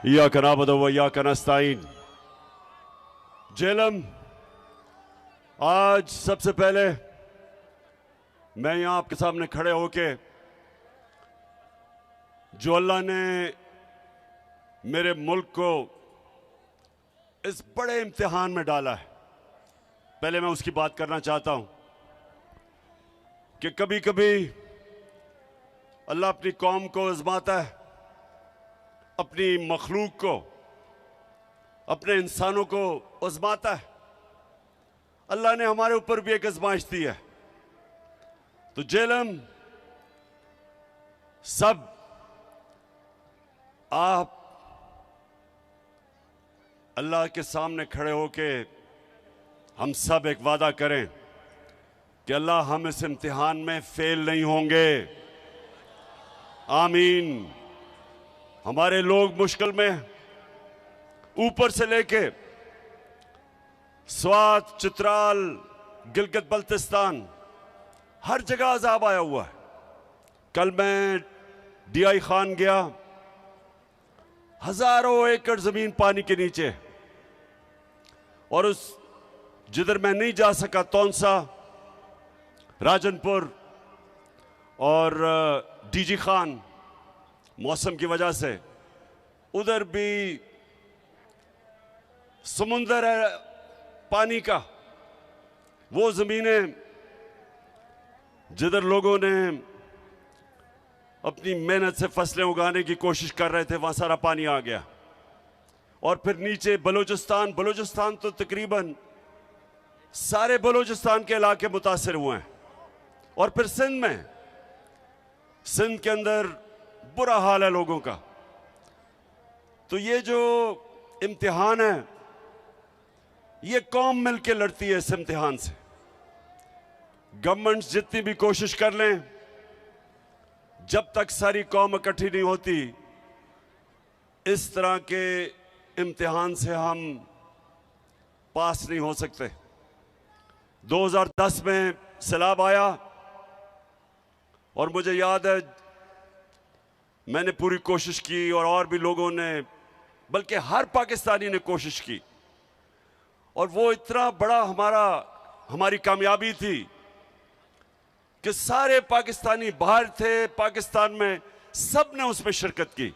इय्याका नअबुदु व इय्याका नस्तईन। जेलम, आज सबसे पहले मैं यहां आपके सामने खड़े होके जो अल्लाह ने मेरे मुल्क को इस बड़े इम्तिहान में डाला है, पहले मैं उसकी बात करना चाहता हूं कि कभी कभी अल्लाह अपनी कौम को आजमाता है, अपनी मखलूक को, अपने इंसानों को आजमाता है। अल्लाह ने हमारे ऊपर भी एक आजमाइश दी है। तो जेलम, सब आप अल्लाह के सामने खड़े होके हम सब एक वादा करें कि अल्लाह हम इस इम्तिहान में फेल नहीं होंगे। आमीन। हमारे लोग मुश्किल में, ऊपर से लेके स्वात, चित्राल, गिलगित बल्तिस्तान, हर जगह अजाब आया हुआ है। कल मैं डीआई खान गया, हजारों एकड़ जमीन पानी के नीचे, और उस जिधर मैं नहीं जा सका, तौनसा, राजनपुर और डीजी खान, मौसम की वजह से उधर भी समुंदर है पानी का। वो जमीनें जिधर लोगों ने अपनी मेहनत से फसलें उगाने की कोशिश कर रहे थे, वहां सारा पानी आ गया। और फिर नीचे बलूचिस्तान तो तकरीबन सारे बलूचिस्तान के इलाके मुतासिर हुए हैं। और फिर सिंध के अंदर बुरा हाल है लोगों का। तो ये जो इम्तिहान है, ये कौम मिलके लड़ती है इस इम्तिहान से। गवर्नमेंट्स जितनी भी कोशिश कर लें, जब तक सारी कौम इकट्ठी नहीं होती, इस तरह के इम्तिहान से हम पास नहीं हो सकते। 2010 में सैलाब आया और मुझे याद है मैंने पूरी कोशिश की, और भी लोगों ने, बल्कि हर पाकिस्तानी ने कोशिश की। और वो इतना बड़ा हमारी कामयाबी थी कि सारे पाकिस्तानी बाहर थे, पाकिस्तान में सब ने उसमें शिरकत की।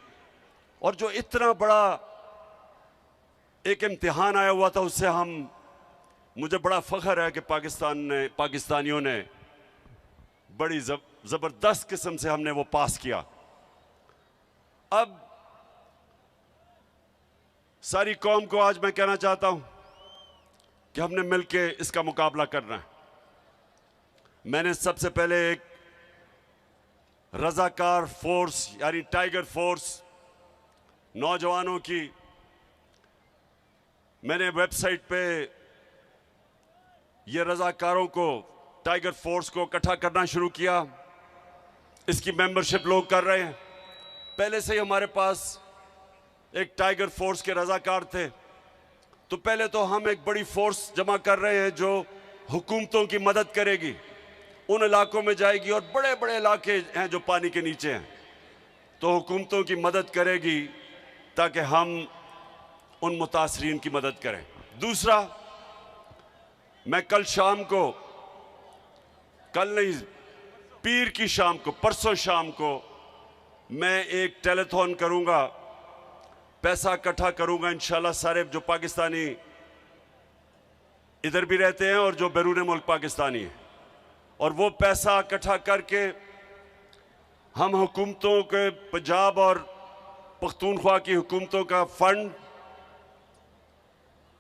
और जो इतना बड़ा एक इम्तिहान आया हुआ था, उससे मुझे बड़ा फख्र है कि पाकिस्तानियों ने बड़ी जबरदस्त किस्म से हमने वो पास किया। अब सारी कौम को आज मैं कहना चाहता हूं कि हमने मिलके इसका मुकाबला करना है। मैंने सबसे पहले एक रजाकार फोर्स यानी टाइगर फोर्स नौजवानों की मैंने वेबसाइट पे ये रजाकारों को, टाइगर फोर्स को इकट्ठा करना शुरू किया। इसकी मेंबरशिप लोग कर रहे हैं। पहले से ही हमारे पास एक टाइगर फोर्स के रजाकार थे। तो पहले तो हम एक बड़ी फोर्स जमा कर रहे हैं जो हुकूमतों की मदद करेगी, उन इलाकों में जाएगी, और बड़े बड़े इलाके हैं जो पानी के नीचे हैं, तो हुकूमतों की मदद करेगी ताकि हम उन मुतासरीन की मदद करें। दूसरा, मैं कल शाम को, कल नहीं, पीर की शाम को, परसों शाम को मैं एक टेलीथॉन करूंगा, पैसा इकट्ठा करूंगा इंशाल्लाह। सारे जो पाकिस्तानी इधर भी रहते हैं और जो बैरून मुल्क पाकिस्तानी हैं, और वो पैसा इकट्ठा करके हम हुकूमतों के, पंजाब और पख्तूनख्वा की हुकूमतों का फंड,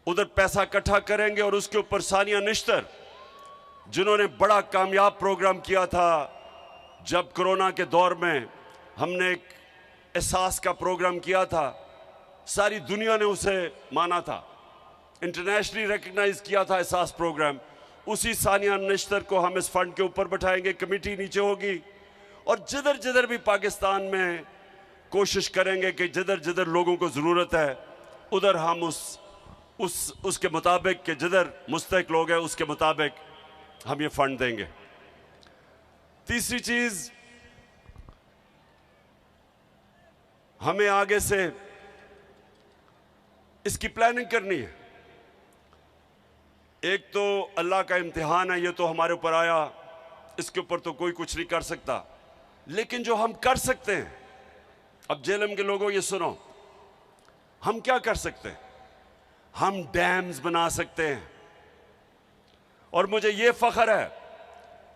उधर पैसा इकट्ठा करेंगे। और उसके ऊपर सानिया निश्तर, जिन्होंने बड़ा कामयाब प्रोग्राम किया था, जब कोरोना के दौर में हमने एक एहसास का प्रोग्राम किया था, सारी दुनिया ने उसे माना था, इंटरनेशनली रिकग्नाइज किया था एहसास प्रोग्राम। उसी सानिया निश्तर को हम इस फंड के ऊपर बैठाएंगे, कमेटी नीचे होगी, और जिधर जिधर भी पाकिस्तान में कोशिश करेंगे कि जिधर जिधर लोगों को ज़रूरत है, उधर हम उसके मुताबिक, कि जिधर मुस्तहिक लोग हैं उसके मुताबिक हम ये फंड देंगे। तीसरी चीज़, हमें आगे से इसकी प्लानिंग करनी है। एक तो अल्लाह का इम्तिहान है, ये तो हमारे ऊपर आया, इसके ऊपर तो कोई कुछ नहीं कर सकता। लेकिन जो हम कर सकते हैं, अब जेलम के लोगों ये सुनो, हम क्या कर सकते हैं? हम डैम्स बना सकते हैं। और मुझे ये फख्र है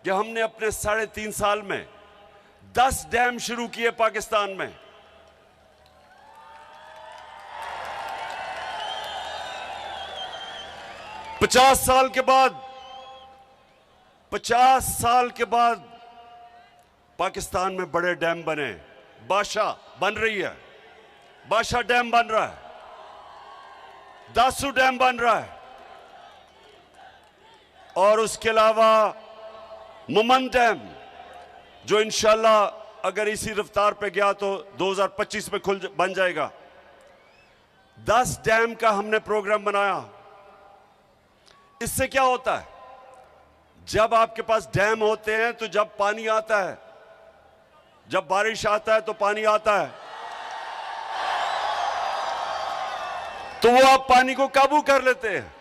कि हमने अपने 3.5 साल में 10 डैम शुरू किए पाकिस्तान में। पचास साल के बाद पाकिस्तान में बड़े डैम बने। बादशाह बन रही है, बादशाह डैम बन रहा है, दासू डैम बन रहा है, और उसके अलावा मुमन डैम, जो इंशाल्लाह अगर इसी रफ्तार पे गया तो 2025 में बन जाएगा। 10 डैम का हमने प्रोग्राम बनाया। इससे क्या होता है? जब आपके पास डैम होते हैं तो जब पानी आता है, जब बारिश आता है तो पानी आता है, तो वो आप पानी को काबू कर लेते हैं।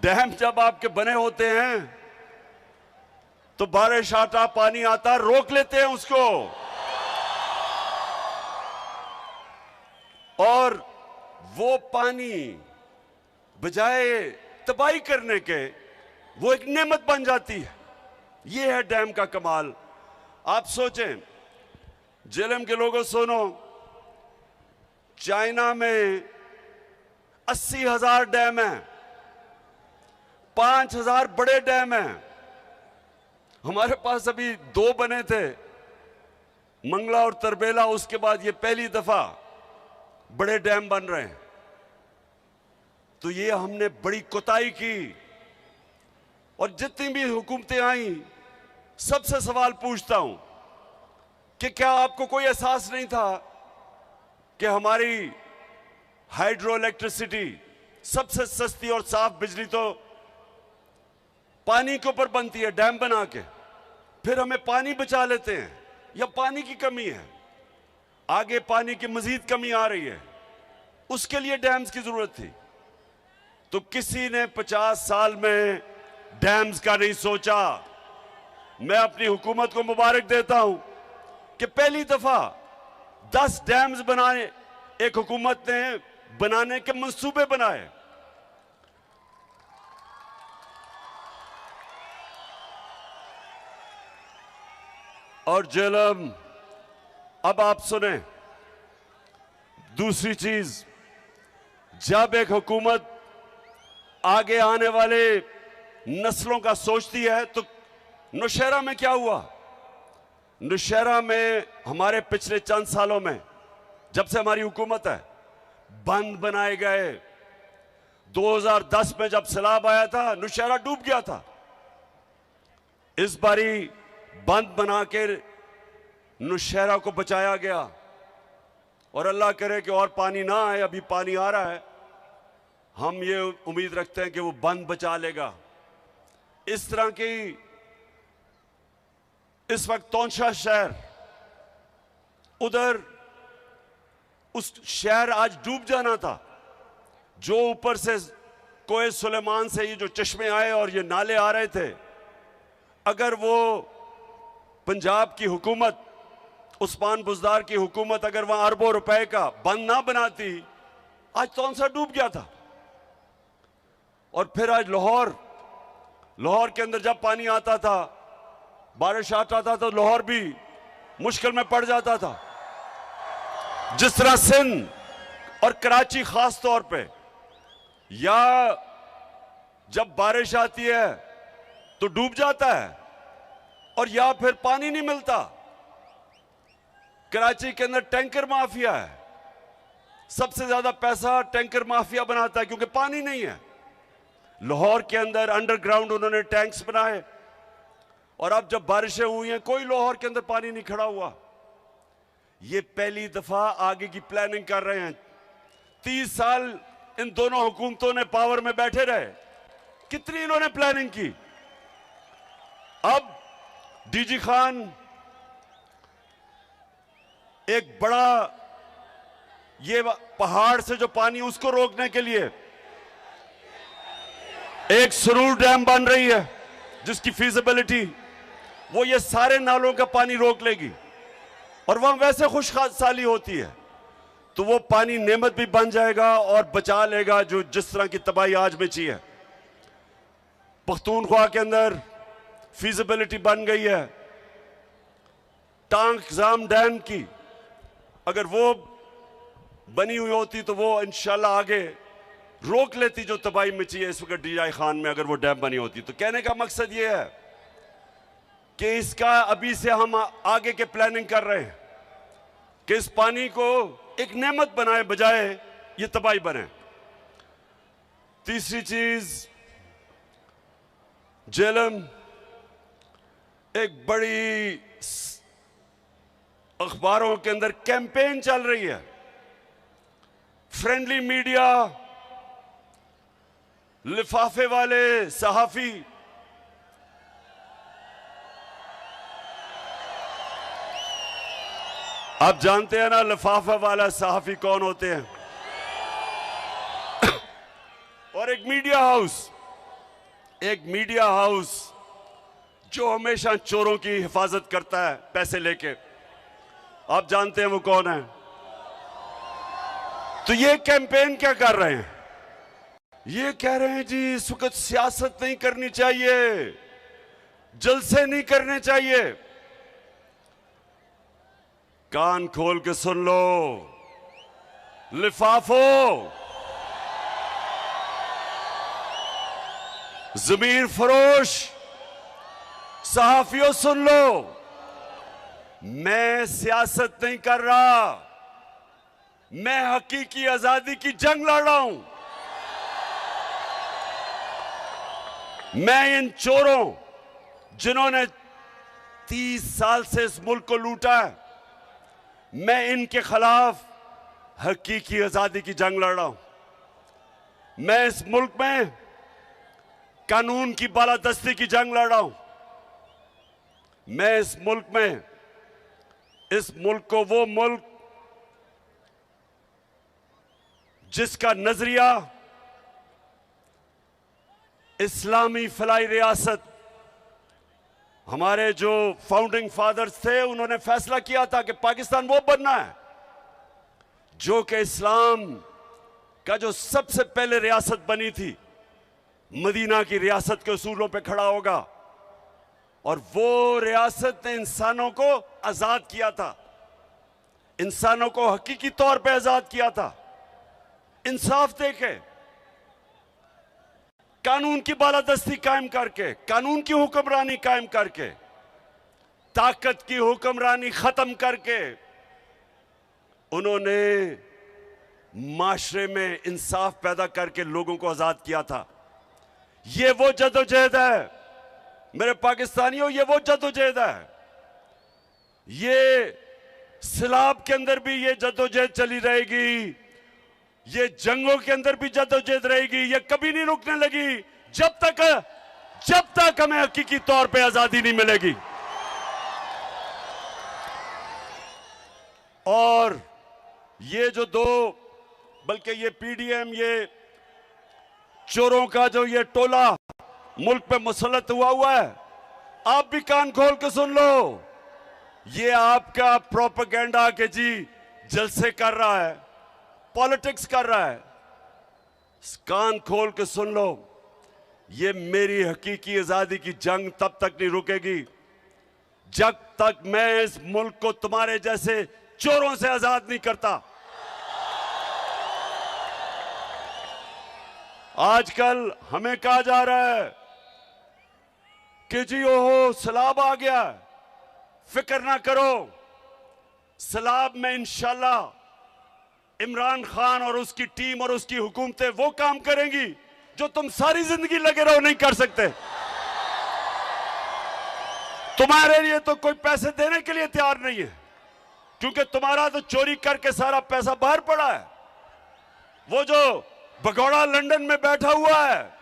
डैम जब आपके बने होते हैं तो बारिश आता, पानी आता, रोक लेते हैं उसको, और वो पानी बजाय तबाही करने के वो एक नेमत बन जाती है। ये है डैम का कमाल। आप सोचें, जेलम के लोगों सुनो, चाइना में 80,000 डैम हैं, 5,000 बड़े डैम हैं। हमारे पास अभी 2 बने थे, मंगला और तरबेला, उसके बाद ये पहली दफा बड़े डैम बन रहे हैं। तो ये हमने बड़ी कोताही की, और जितनी भी हुकूमतें आई सबसे सवाल पूछता हूं कि क्या आपको कोई एहसास नहीं था कि हमारी हाइड्रो इलेक्ट्रिसिटी, सबसे सस्ती और साफ बिजली तो पानी के ऊपर बनती है, डैम बना के। फिर हमें पानी बचा लेते हैं, या पानी की कमी है, आगे पानी की मजीद कमी आ रही है, उसके लिए डैम्स की जरूरत थी। तो किसी ने 50 साल में डैम्स का नहीं सोचा। मैं अपनी हुकूमत को मुबारक देता हूं कि पहली दफा 10 डैम्स बनाने एक हुकूमत ने बनाने के मंसूबे बनाए। और जेलम, अब आप सुने दूसरी चीज, जब एक हुकूमत आगे आने वाले नस्लों का सोचती है, तो नौशहरा में क्या हुआ? नौशहरा में हमारे पिछले चंद सालों में, जब से हमारी हुकूमत है, बंद बनाए गए। 2010 में जब सैलाब आया था, नौशहरा डूब गया था। इस बारी बंद बना के नौशहरा को बचाया गया, और अल्लाह करे कि और पानी ना आए। अभी पानी आ रहा है, हम ये उम्मीद रखते हैं कि वो बंद बचा लेगा। इस तरह की इस वक्त तौंशा शहर, उधर उस शहर आज डूब जाना था, जो ऊपर से कोए सुलेमान से ये जो चश्मे आए और ये नाले आ रहे थे, अगर वो पंजाब की हुकूमत, उस्मान बुज़दार की हुकूमत अगर वहां अरबों रुपए का बंद ना बनाती, आज तौंसा डूब गया था। और फिर आज लाहौर के अंदर जब पानी आता था, बारिश आता था, तो लाहौर भी मुश्किल में पड़ जाता था। जिस तरह सिंध और कराची खास तौर पे, या जब बारिश आती है तो डूब जाता है, और या फिर पानी नहीं मिलता। कराची के अंदर टैंकर माफिया है, सबसे ज्यादा पैसा टैंकर माफिया बनाता है, क्योंकि पानी नहीं है। लाहौर के अंदर अंडरग्राउंड उन्होंने टैंक्स बनाए, और अब जब बारिशें हुई हैं, कोई लाहौर के अंदर पानी नहीं खड़ा हुआ। ये पहली दफा आगे की प्लानिंग कर रहे हैं। 30 साल इन दोनों हुकूमतों ने पावर में बैठे रहे, कितनी इन्होंने प्लानिंग की। अब डीजी खान एक बड़ा ये पहाड़ से जो पानी उसको रोकने के लिए एक सुरूर डैम बन रही है जिसकी फीजिबिलिटी वो ये सारे नालों का पानी रोक लेगी और वहां वैसे खुशहाली होती है तो वो पानी नेमत भी बन जाएगा और बचा लेगा जो जिस तरह की तबाही आज मची है। पख्तूनख्वा के अंदर फीजिबिलिटी बन गई है टांग जाम डैम की, अगर वो बनी हुई होती तो वो इंशाल्लाह आगे रोक लेती जो तबाही मची है इस वक्त डीआई खान में, अगर वो डैम बनी होती। तो कहने का मकसद ये है कि इसका अभी से हम आगे के प्लानिंग कर रहे हैं कि इस पानी को एक नेमत बनाए बजाय ये तबाही बने। तीसरी चीज, जेलम एक बड़ी अखबारों के अंदर कैंपेन चल रही है, फ्रेंडली मीडिया, लिफाफे वाले सहाफी आप जानते हैं ना लिफाफा वाला सहाफी कौन होते हैं। और एक मीडिया हाउस जो हमेशा चोरों की हिफाजत करता है पैसे लेके, आप जानते हैं वो कौन है। तो ये कैंपेन क्या कर रहे हैं, ये कह रहे हैं जी इस वक्त सियासत नहीं करनी चाहिए, जलसे नहीं करने चाहिए। कान खोल के सुन लो लिफाफो, जमीर फरोश, सहाफियों सुन लो, मैं सियासत नहीं कर रहा, मैं हकीकी आजादी की जंग लड़ रहा हूं। मैं इन चोरों जिन्होंने 30 साल से इस मुल्क को लूटा है, मैं इनके खिलाफ हकीकी आजादी की जंग लड़ रहा हूं। मैं इस मुल्क में कानून की बालादस्ती की जंग लड़ रहा हूं। मैं इस मुल्क को वो मुल्क जिसका नजरिया इस्लामी फलाई रियासत, हमारे जो फाउंडिंग फादर्स थे उन्होंने फैसला किया था कि पाकिस्तान वो बनना है जो कि इस्लाम का जो सबसे पहले रियासत बनी थी मदीना की रियासत के उसूलों पे खड़ा होगा। और वो रियासत ने इंसानों को आजाद किया था, इंसानों को हकीकी तौर पे आजाद किया था। इंसाफ देके, कानून की बालादस्ती कायम करके, कानून की हुक्मरानी कायम करके, ताकत की हुक्मरानी खत्म करके उन्होंने माशरे में इंसाफ पैदा करके लोगों को आजाद किया था। ये वो जदोजहद है मेरे पाकिस्तानियों, ये वो जदोजहद है। ये सिलाब के अंदर भी ये जदोजहद चली रहेगी, ये जंगों के अंदर भी जदोजहद रहेगी, ये कभी नहीं रुकने लगी जब तक हमें हकीकी तौर पे आजादी नहीं मिलेगी। और ये जो बल्कि ये पीडीएम, ये चोरों का जो ये टोला मुल्क पे मुसल्लत हुआ है, आप भी कान खोल के सुन लो, ये आपका प्रोपेगेंडा के जी जलसे कर रहा है, पॉलिटिक्स कर रहा है। कान खोल के सुन लो, ये मेरी हकीकी आजादी की जंग तब तक नहीं रुकेगी जब तक मैं इस मुल्क को तुम्हारे जैसे चोरों से आजाद नहीं करता। आजकल हमें कहा जा रहा है कि जी ओहो सैलाब आ गया, फिक्र ना करो, सैलाब में इंशाल्लाह इमरान खान और उसकी टीम और उसकी हुकूमतें वो काम करेंगी जो तुम सारी जिंदगी लगे रहो नहीं कर सकते। तुम्हारे लिए तो कोई पैसे देने के लिए तैयार नहीं है, क्योंकि तुम्हारा तो चोरी करके सारा पैसा बाहर पड़ा है। वो जो भगोड़ा लंदन में बैठा हुआ है,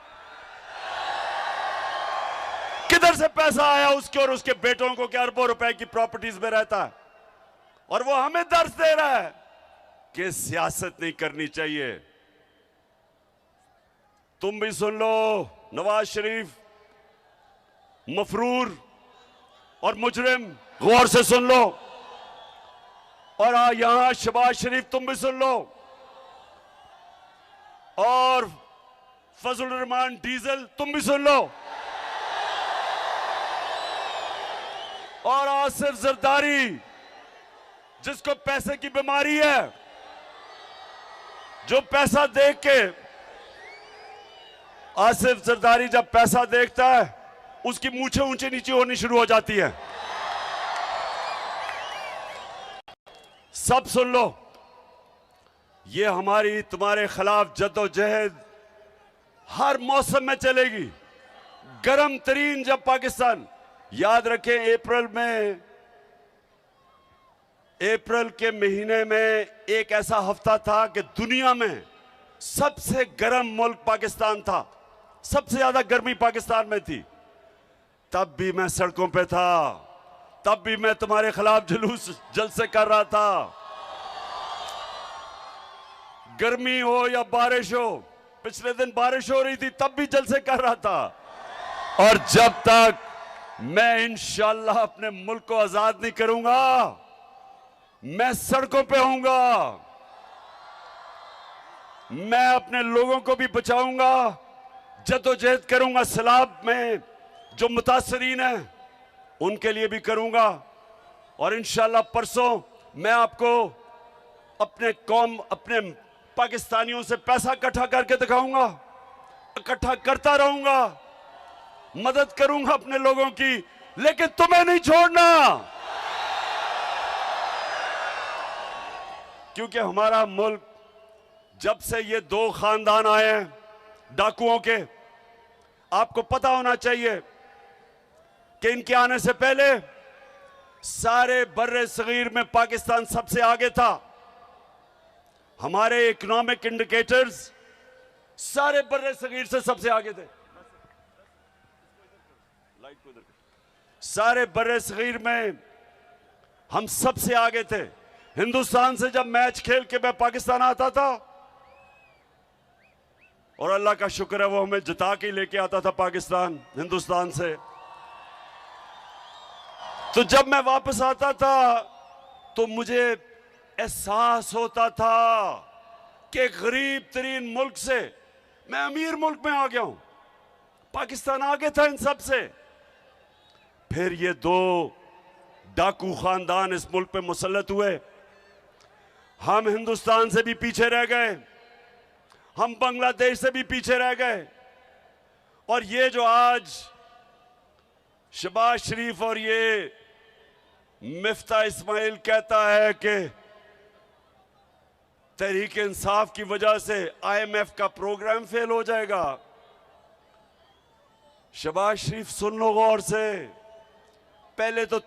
किधर से पैसा आया उसके और उसके बेटों को, क्या अरबों रुपए की प्रॉपर्टीज में रहता है, और वो हमें दर्श दे रहा है कि सियासत नहीं करनी चाहिए। तुम भी सुन लो, नवाज शरीफ मफरूर और मुजरिम, गौर से सुन लो। और यहां शहबाज शरीफ तुम भी सुन लो, और फजल रहमान डीजल तुम भी सुन लो, और आसिफ जरदारी जिसको पैसे की बीमारी है, जो पैसा देख के, आसिफ जरदारी जब पैसा देखता है उसकी मूछें ऊंचे नीचे होनी शुरू हो जाती है। सब सुन लो, ये हमारी तुम्हारे खिलाफ जद्दोजहद हर मौसम में चलेगी। गर्म तरीन जब पाकिस्तान, याद रखें अप्रैल के महीने में एक ऐसा हफ्ता था कि दुनिया में सबसे गर्म मुल्क पाकिस्तान था, सबसे ज्यादा गर्मी पाकिस्तान में थी। तब भी मैं सड़कों पे था, तब भी मैं तुम्हारे खिलाफ जुलूस जलसे कर रहा था। गर्मी हो या बारिश हो, पिछले दिन बारिश हो रही थी तब भी जलसे कर रहा था। और जब तक मैं इंशाअल्लाह अपने मुल्क को आजाद नहीं करूंगा, मैं सड़कों पे होऊंगा, मैं अपने लोगों को भी बचाऊंगा, जद्दोजहद करूंगा। सैलाब में जो मुतासरीन हैं उनके लिए भी करूंगा। और इंशाअल्लाह परसों मैं आपको अपने पाकिस्तानियों से पैसा इकट्ठा करके दिखाऊंगा, इकट्ठा करता रहूंगा, मदद करूंगा अपने लोगों की, लेकिन तुम्हें नहीं छोड़ना। क्योंकि हमारा मुल्क, जब से ये दो खानदान आए हैं डाकुओं के, आपको पता होना चाहिए कि इनके आने से पहले सारे बर्रे सगीर में पाकिस्तान सबसे आगे था। हमारे इकोनॉमिक इंडिकेटर्स सारे बर्रे सगीर से सबसे आगे थे। सारे बर्रे सगीर में हम सबसे आगे थे। हिंदुस्तान से जब मैच खेल के मैं पाकिस्तान आता था, और अल्लाह का शुक्र है वो हमें जिता के लेके आता था पाकिस्तान हिंदुस्तान से, तो जब मैं वापस आता था तो मुझे एहसास होता था कि गरीब तरीन मुल्क से मैं अमीर मुल्क में आ गया हूं। पाकिस्तान आगे था इन सब से। फिर ये दो डाकू खानदान इस मुल्क पे मुसल्लत हुए, हम हिंदुस्तान से भी पीछे रह गए, हम बांग्लादेश से भी पीछे रह गए। और ये जो आज शहबाज शरीफ और ये मिफ्ता इस्माइल कहता है कि तहरीक इंसाफ की वजह से IMF का प्रोग्राम फेल हो जाएगा, शहबाज शरीफ सुन लो गौर से। पहले तो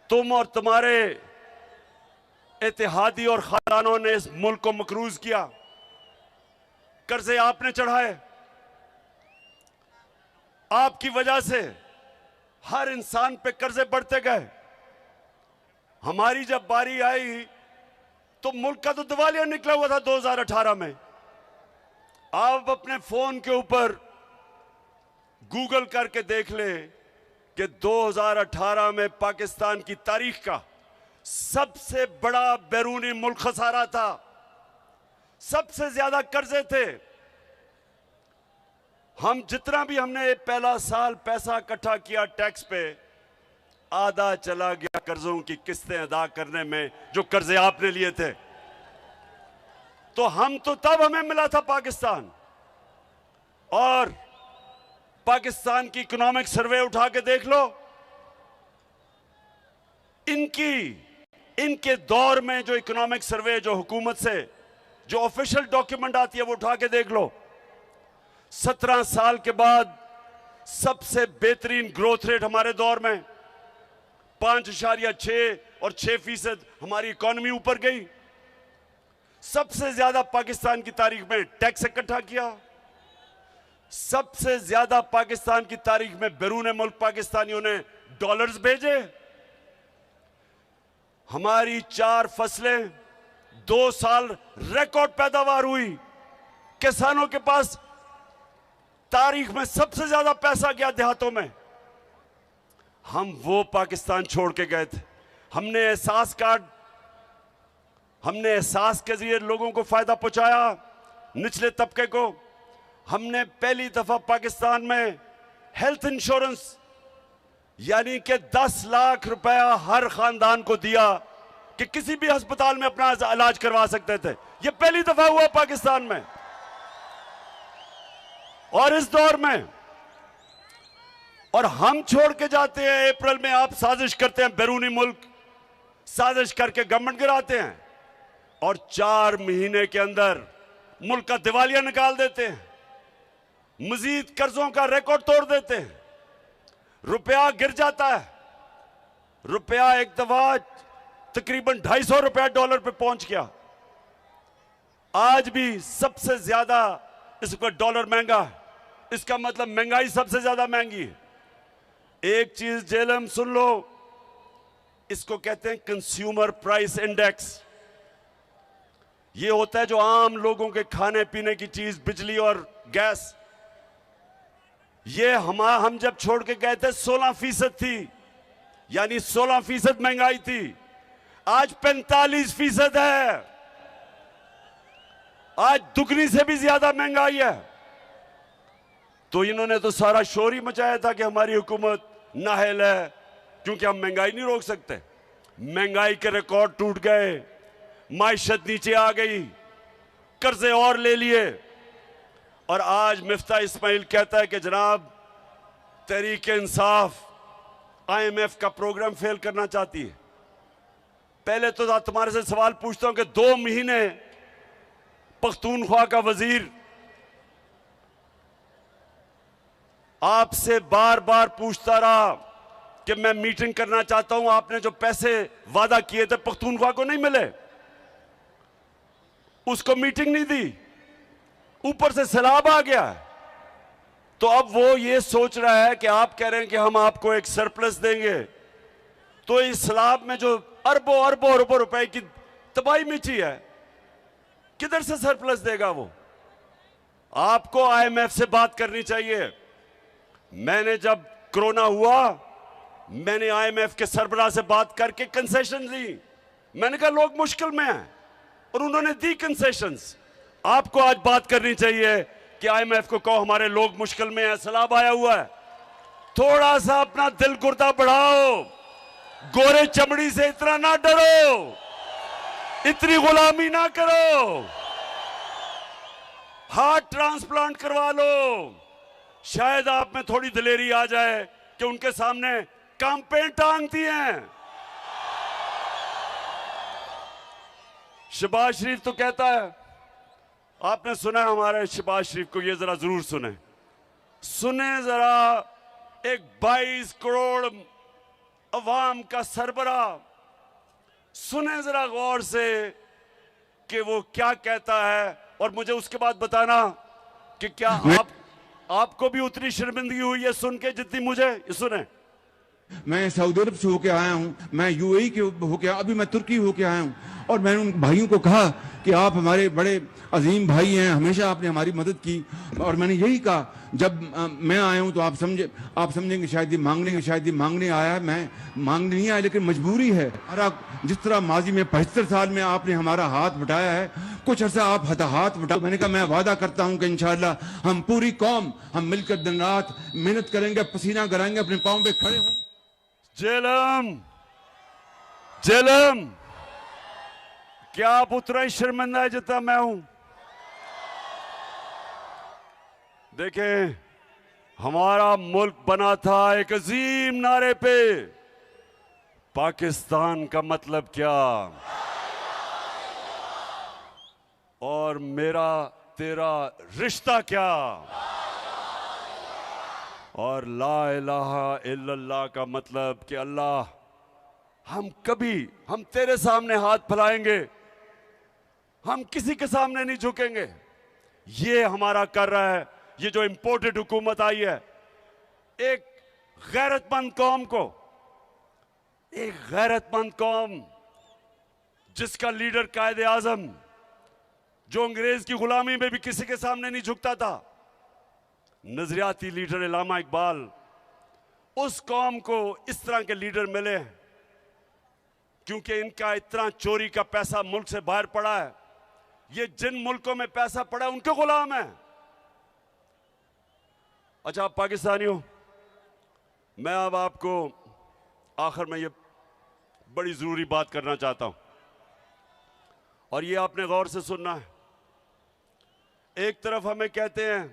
तुम और तुम्हारे इत्तेहादी और खानदानों ने इस मुल्क को मकरूज किया, कर्जे आपने चढ़ाए, आपकी वजह से हर इंसान पे कर्जे बढ़ते गए। हमारी जब बारी आई तो मुल्क का तो दिवालिया निकला हुआ था 2018 में। आप अपने फोन के ऊपर गूगल करके देख ले कि 2018 में पाकिस्तान की तारीख का सबसे बड़ा बैरूनी मुल्क खसारा था, सबसे ज्यादा कर्जे थे। हम जितना भी हमने पहला साल पैसा इकट्ठा किया टैक्स पे, आधा चला गया कर्जों की किस्तें अदा करने में जो कर्जे आपने लिए थे। तो हम तो तब हमें मिला था पाकिस्तान, और पाकिस्तान की इकोनॉमिक सर्वे उठा के देख लो, इनके दौर में जो इकोनॉमिक सर्वे जो हुकूमत से जो ऑफिशियल डॉक्यूमेंट आती है वो उठा के देख लो। 17 साल के बाद सबसे बेहतरीन ग्रोथ रेट हमारे दौर में 5.6 और 6% हमारी इकोनॉमी ऊपर गई। सबसे ज्यादा पाकिस्तान की तारीख में टैक्स इकट्ठा किया, सबसे ज्यादा पाकिस्तान की तारीख में बैरून मुल्क पाकिस्तानियों ने डॉलर्स भेजे। हमारी 4 फसलें 2 साल रिकॉर्ड पैदावार हुई। किसानों के पास तारीख में सबसे ज्यादा पैसा गया देहातों में। हम वो पाकिस्तान छोड़ के गए थे। हमने एहसास के जरिए लोगों को फायदा पहुंचाया, निचले तबके को। हमने पहली दफा पाकिस्तान में हेल्थ इंश्योरेंस यानी कि 10 लाख रुपया हर खानदान को दिया कि किसी भी अस्पताल में अपना इलाज करवा सकते थे। यह पहली दफा हुआ पाकिस्तान में। और इस दौर में, और हम छोड़ के जाते हैं अप्रैल में, आप साजिश करते हैं, बैरूनी मुल्क साजिश करके गवर्नमेंट गिराते हैं और 4 महीने के अंदर मुल्क का दिवालिया निकाल देते हैं, मजीद कर्जों का रिकॉर्ड तोड़ देते हैं, रुपया गिर जाता है। रुपया एक दफा तकरीबन 250 रुपया डॉलर पे पहुंच गया। आज भी सबसे ज्यादा इस वक्त डॉलर महंगा है। इसका मतलब महंगाई सबसे ज्यादा महंगी है। एक चीज जेलम सुन लो, इसको कहते हैं कंज्यूमर प्राइस इंडेक्स। ये होता है जो आम लोगों के खाने पीने की चीज, बिजली और गैस। ये हम जब छोड़ के गए थे 16% थी, यानी 16% महंगाई थी। आज 45% है। आज दुगनी से भी ज्यादा महंगाई है। तो इन्होंने तो सारा शोर ही मचाया था कि हमारी हुकूमत नाअहल है, क्योंकि हम महंगाई नहीं रोक सकते। महंगाई के रिकॉर्ड टूट गए, माइशत नीचे आ गई, कर्जे और ले लिए। और आज मिफ्ता इस्माइल कहता है कि जनाब तहरीक इंसाफ IMF का प्रोग्राम फेल करना चाहती है। पहले तो तुम्हारे से सवाल पूछता हूं कि 2 महीने पख्तूनख्वा का वजीर आपसे बार बार पूछता रहा कि मैं मीटिंग करना चाहता हूं, आपने जो पैसे वादा किए थे पख्तूनख्वा को नहीं मिले, उसको मीटिंग नहीं दी, ऊपर से सैलाब आ गया। तो अब वो ये सोच रहा है कि आप कह रहे हैं कि हम आपको एक सरप्लस देंगे, तो इस सैलाब में जो अरबों रुपए की तबाही मची है, किधर से सरप्लस देगा वो? आपको IMF से बात करनी चाहिए। मैंने जब कोरोना हुआ, मैंने IMF के सरबराह से बात करके कंसेशन ली। मैंने कहा लोग मुश्किल में हैं, और उन्होंने दी कंसेशंस। आपको आज बात करनी चाहिए कि IMF को कहो हमारे लोग मुश्किल में हैं, सैलाब आया हुआ है। थोड़ा सा अपना दिल गुर्दा बढ़ाओ, गोरे चमड़ी से इतना ना डरो, इतनी गुलामी ना करो। हार्ट ट्रांसप्लांट करवा लो, शायद आप में थोड़ी दिलेरी आ जाए कि उनके सामने कैंपेन टांग दी हैं। शहबाज शरीफ तो कहता है, आपने सुना हमारे शहबाज शरीफ को, ये जरा जरूर सुने जरा। एक 22 करोड़ अवाम का सरबराह, सुने जरा गौर से कि वो क्या कहता है, और मुझे उसके बाद बताना कि क्या आपको भी उतनी शर्मिंदगी हुई है सुन के जितनी मुझे। सुने, मैं सऊदी अरब से होके आया हूँ, मैं UAE के होके, अभी मैं तुर्की होके आया हूँ, और मैंने उन भाइयों को कहा कि आप हमारे बड़े अजीम भाई हैं, हमेशा आपने हमारी मदद की। और मैंने यही कहा, जब मैं आया हूँ तो आप समझेंगे शायद ये मांगने आया है। मैं मांगने नहीं आया, लेकिन मजबूरी है। जिस तरह माजी में 75 साल में आपने हमारा हाथ बटाया है, कुछ अर्सा आप हाथ बटाओ। मैंने कहा मैं वादा करता हूँ कि इंशाअल्लाह हम पूरी कौम हम मिलकर दिन रात मेहनत करेंगे, पसीना गराएंगे, अपने पाँव पे खड़े होंगे। जेलम, क्या आप उतना ही शर्मिंदा है जितना मैं हूं? देखें, हमारा मुल्क बना था एक अजीम नारे पे, पाकिस्तान का मतलब क्या, और मेरा तेरा रिश्ता क्या, और ला इलाहा इल्लल्लाह का मतलब कि अल्लाह, हम तेरे सामने हाथ फैलाएंगे, हम किसी के सामने नहीं झुकेंगे। ये हमारा कर रहा है ये जो इंपोर्टेड हुकूमत आई है। एक गैरतमंद कौम जिसका लीडर कायदे आजम, जो अंग्रेज की गुलामी में भी किसी के सामने नहीं झुकता था, नजरियाती लीडर अल्लामा इकबाल, उस कौम को इस तरह के लीडर मिले क्योंकि इनका इतना चोरी का पैसा मुल्क से बाहर पड़ा है। ये जिन मुल्कों में पैसा पड़ा है उनके गुलाम है। अच्छा, आप पाकिस्तानियों, मैं अब आपको आखिर में ये बड़ी जरूरी बात करना चाहता हूं और ये आपने गौर से सुनना है। एक तरफ हमें कहते हैं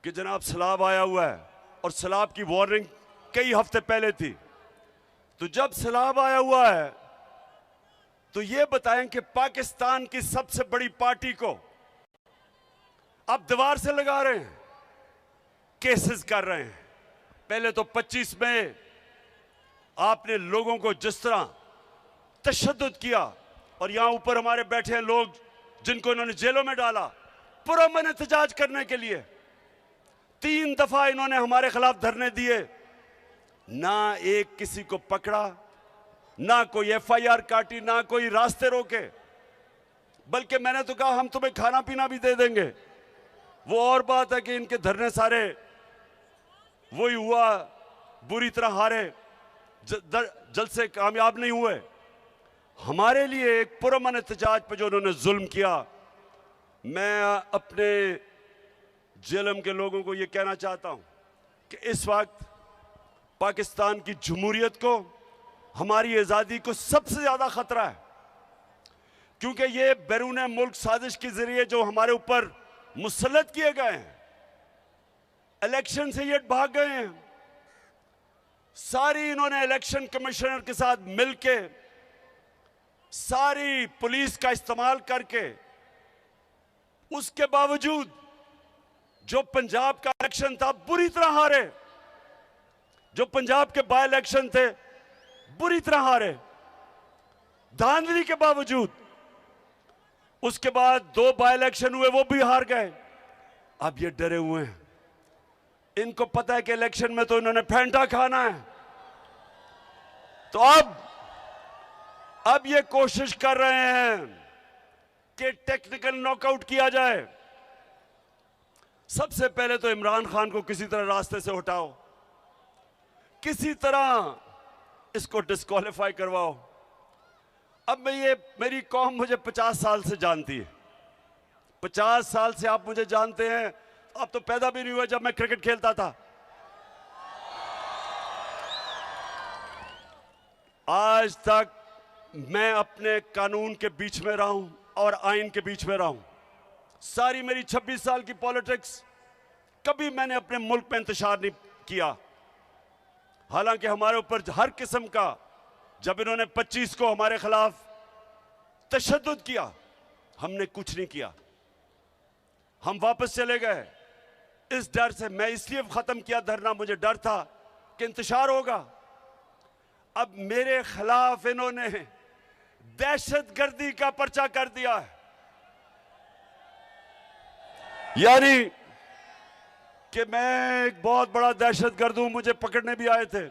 कि जनाब सैलाब आया हुआ है और सैलाब की वार्निंग कई हफ्ते पहले थी, तो जब सैलाब आया हुआ है तो ये बताएं कि पाकिस्तान की सबसे बड़ी पार्टी को आप दीवार से लगा रहे हैं, केसेस कर रहे हैं। पहले तो 25 में आपने लोगों को जिस तरह तशद्दुद किया और यहां ऊपर हमारे बैठे हैं लोग जिनको इन्होंने जेलों में डाला पुरअमन एहतजाज करने के लिए। 3 दफा इन्होंने हमारे खिलाफ धरने दिए, ना एक किसी को पकड़ा, ना कोई FIR काटी, ना कोई रास्ते रोके, बल्कि मैंने तो कहा हम तुम्हें खाना पीना भी दे देंगे। वो और बात है कि इनके धरने सारे वही हुआ, बुरी तरह हारे, जल्द से कामयाब नहीं हुए। हमारे लिए एक पुरअमन एहतजाज पर जो उन्होंने जुल्म किया, मैं अपने जेलम के लोगों को यह कहना चाहता हूं कि इस वक्त पाकिस्तान की जमहूरियत को, हमारी आज़ादी को सबसे ज़्यादा खतरा है, क्योंकि ये बैरून मुल्क साजिश के जरिए जो हमारे ऊपर मुसल्लत किए गए हैं, इलेक्शन से ये भाग गए हैं। सारी इन्होंने इलेक्शन कमिश्नर के साथ मिलके, सारी पुलिस का इस्तेमाल करके, उसके बावजूद जो पंजाब का इलेक्शन था बुरी तरह हारे, जो पंजाब के बाय इलेक्शन थे बुरी तरह हारे, धांधली के बावजूद। उसके बाद 2 बाय इलेक्शन हुए, वो भी हार गए। अब ये डरे हुए हैं, इनको पता है कि इलेक्शन में तो इन्होंने फैंटा खाना है, तो अब ये कोशिश कर रहे हैं कि टेक्निकल नॉकआउट किया जाए। सबसे पहले तो इमरान खान को किसी तरह रास्ते से हटाओ, किसी तरह इसको डिस्क्वालीफाई करवाओ। अब मेरी कौम मुझे 50 साल से जानती है, 50 साल से आप मुझे जानते हैं। आप तो पैदा भी नहीं हुए जब मैं क्रिकेट खेलता था। आज तक मैं अपने कानून के बीच में रहा हूं और आइन के बीच में रहा हूं। सारी मेरी 26 साल की पॉलिटिक्स, कभी मैंने अपने मुल्क में इंतशार नहीं किया। हालांकि हमारे ऊपर हर किस्म का, जब इन्होंने 25 को हमारे खिलाफ तशद्दुद किया, हमने कुछ नहीं किया, हम वापस चले गए। इस डर से मैं इसलिए खत्म किया धरना, मुझे डर था कि इंतशार होगा। अब मेरे खिलाफ इन्होंने दहशतगर्दी का पर्चा कर दिया है, यानी कि मैं एक बहुत बड़ा दहशतगर्द हूं, मुझे पकड़ने भी आए थे।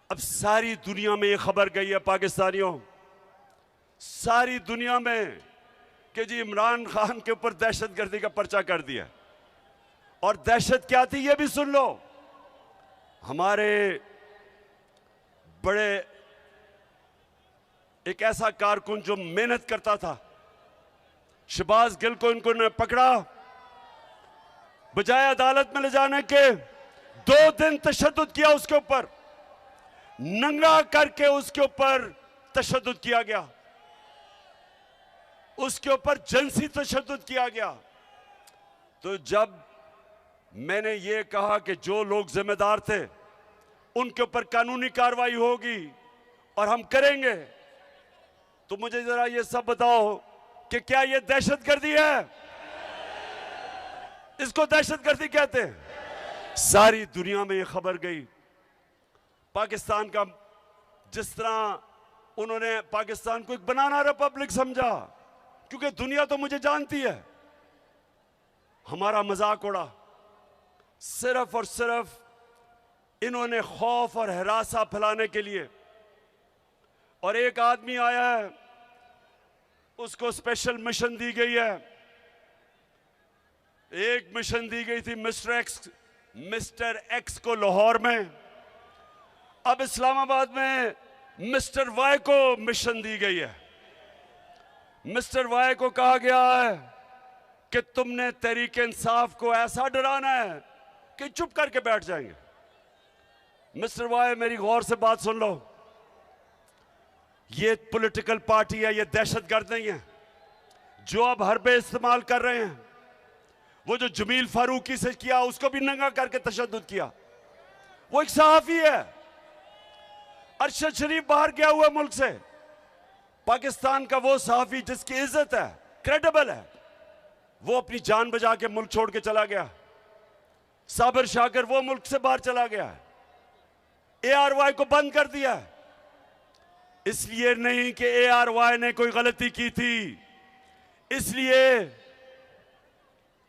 अब सारी दुनिया में ये खबर गई है पाकिस्तानियों, सारी दुनिया में, कि जी इमरान खान के ऊपर दहशतगर्दी का पर्चा कर दिया। और दहशत क्या थी ये भी सुन लो। हमारे बड़े एक ऐसा कारकुन जो मेहनत करता था, शहबाज गिल को इनको ने पकड़ा, बजाय अदालत में ले जाने के 2 दिन तशद्दुद किया उसके ऊपर, नंगा करके उसके ऊपर तशद्दुद किया गया, उसके ऊपर जिनसी तशद्दुद किया गया। तो जब मैंने ये कहा कि जो लोग जिम्मेदार थे उनके ऊपर कानूनी कार्रवाई होगी और हम करेंगे, तो मुझे जरा ये सब बताओ कि क्या ये दहशतगर्दी है? इसको दहशतगर्दी कहते हैं। सारी दुनिया में ये खबर गई। पाकिस्तान का, जिस तरह उन्होंने पाकिस्तान को एक बनाना रिपब्लिक समझा, क्योंकि दुनिया तो मुझे जानती है, हमारा मजाक उड़ा। सिर्फ और सिर्फ इन्होंने खौफ और हरासा फैलाने के लिए और एक आदमी आया है, उसको स्पेशल मिशन दी गई है। एक मिशन दी गई थी मिस्टर एक्स को लाहौर में, अब इस्लामाबाद में मिस्टर वाई को मिशन दी गई है। मिस्टर वाई को कहा गया है कि तुमने तहरीक इंसाफ को ऐसा डराना है कि चुप करके बैठ जाएंगे। मिस्टर वाई, मेरी गौर से बात सुन लो, ये पॉलिटिकल पार्टी है, ये दहशतगर्द नहीं है जो अब हरबे इस्तेमाल कर रहे हैं। वो जो जमील फारूकी से किया, उसको भी नंगा करके तशद्दुद किया। वो एक सहाफी है, अरशद शरीफ बाहर गया हुआ मुल्क से, पाकिस्तान का वो सहाफी जिसकी इज्जत है, क्रेडिबल है, वो अपनी जान बचा के मुल्क छोड़ के चला गया। साबिर शाकिर वो मुल्क से बाहर चला गया। ARY को बंद कर दिया, इसलिए नहीं कि ARY ने कोई गलती की थी, इसलिए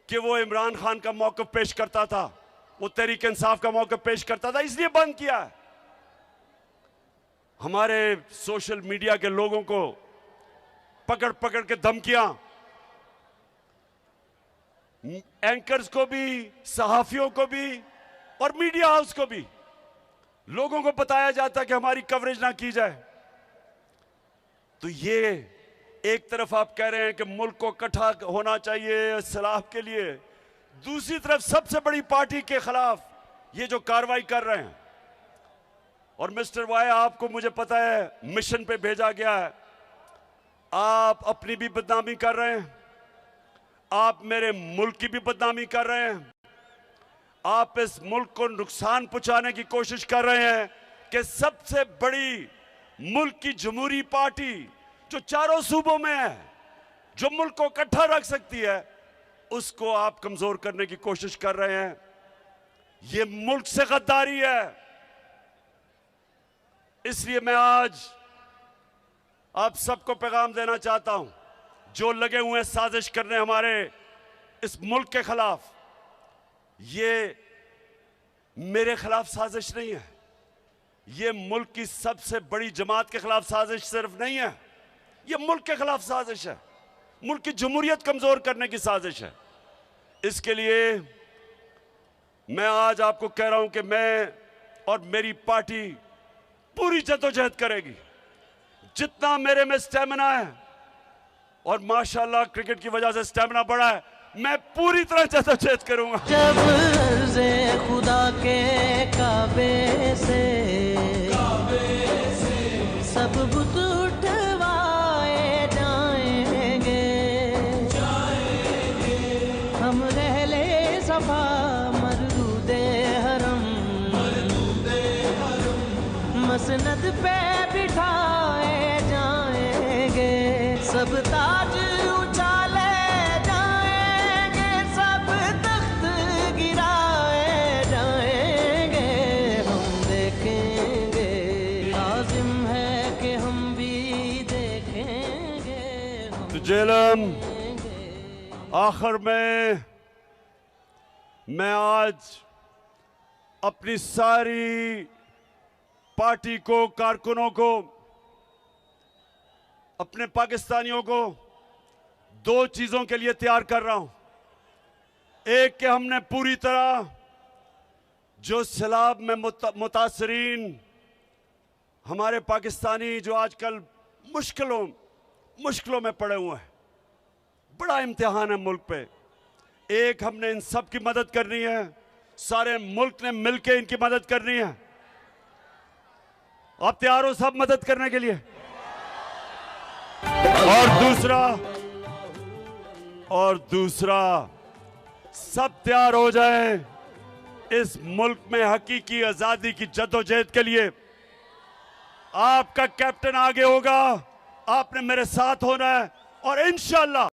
कि वो इमरान खान का मौक़िफ़ पेश करता था, वो तहरीक इंसाफ का मौक़िफ़ पेश करता था, इसलिए बंद किया है। हमारे सोशल मीडिया के लोगों को पकड़ पकड़ के धमकियां, एंकर्स को भी, सहाफियों को भी और मीडिया हाउस को भी लोगों को बताया जाता कि हमारी कवरेज ना की जाए। तो ये एक तरफ आप कह रहे हैं कि मुल्क को इकट्ठा होना चाहिए सलाह के लिए, दूसरी तरफ सबसे बड़ी पार्टी के खिलाफ ये जो कार्रवाई कर रहे हैं। और मिस्टर वाई, आपको मुझे पता है मिशन पे भेजा गया है, आप अपनी भी बदनामी कर रहे हैं, आप मेरे मुल्क की भी बदनामी कर रहे हैं, आप इस मुल्क को नुकसान पहुंचाने की कोशिश कर रहे हैं कि सबसे बड़ी मुल्क की जमहूरी पार्टी जो चारों सूबों में है, जो मुल्क को इकट्ठा रख सकती है, उसको आप कमजोर करने की कोशिश कर रहे हैं। ये मुल्क से गद्दारी है। इसलिए मैं आज आप सबको पैगाम देना चाहता हूं, जो लगे हुए हैं साजिश करने हमारे इस मुल्क के खिलाफ, ये मेरे खिलाफ साजिश नहीं है, ये मुल्क की सबसे बड़ी जमात के खिलाफ साजिश सिर्फ नहीं है, ये मुल्क के खिलाफ साजिश है, मुल्क की जमहूरियत कमजोर करने की साजिश है। इसके लिए मैं आज आपको कह रहा हूं कि मैं और मेरी पार्टी पूरी जद्दोजहद करेगी, जितना मेरे में स्टेमिना है, और माशाल्लाह क्रिकेट की वजह से स्टेमिना बढ़ा है, मैं पूरी तरह जद्दोजहद करूंगा। जब अर्ज़े खुदा के काबे से सब बुत उठवाए जाएंगे, हम रहले सफा मरदूदे हरम मसनद पे बिठाए जाएंगे, सब ताज उछाले जाएंगे, सब तख्त गिराए जाएंगे, हम देखेंगे, लाजिम है कि हम भी देखेंगे, हम तो जेलम आखिर में मैं आज अपनी सारी पार्टी को, कारकुनों को, अपने पाकिस्तानियों को दो चीजों के लिए तैयार कर रहा हूं। एक कि हमने पूरी तरह जो सैलाब में मुतासरीन हमारे पाकिस्तानी जो आजकल मुश्किलों में पड़े हुए हैं, बड़ा इम्तिहान है मुल्क पे, एक हमने इन सब की मदद करनी है, सारे मुल्क ने मिलकर इनकी मदद करनी है। आप तैयार हो सब मदद करने के लिए? और दूसरा सब तैयार हो जाए इस मुल्क में हकीकी आजादी की जद्दोजहद के लिए। आपका कैप्टन आगे होगा, आपने मेरे साथ होना है और इंशाअल्लाह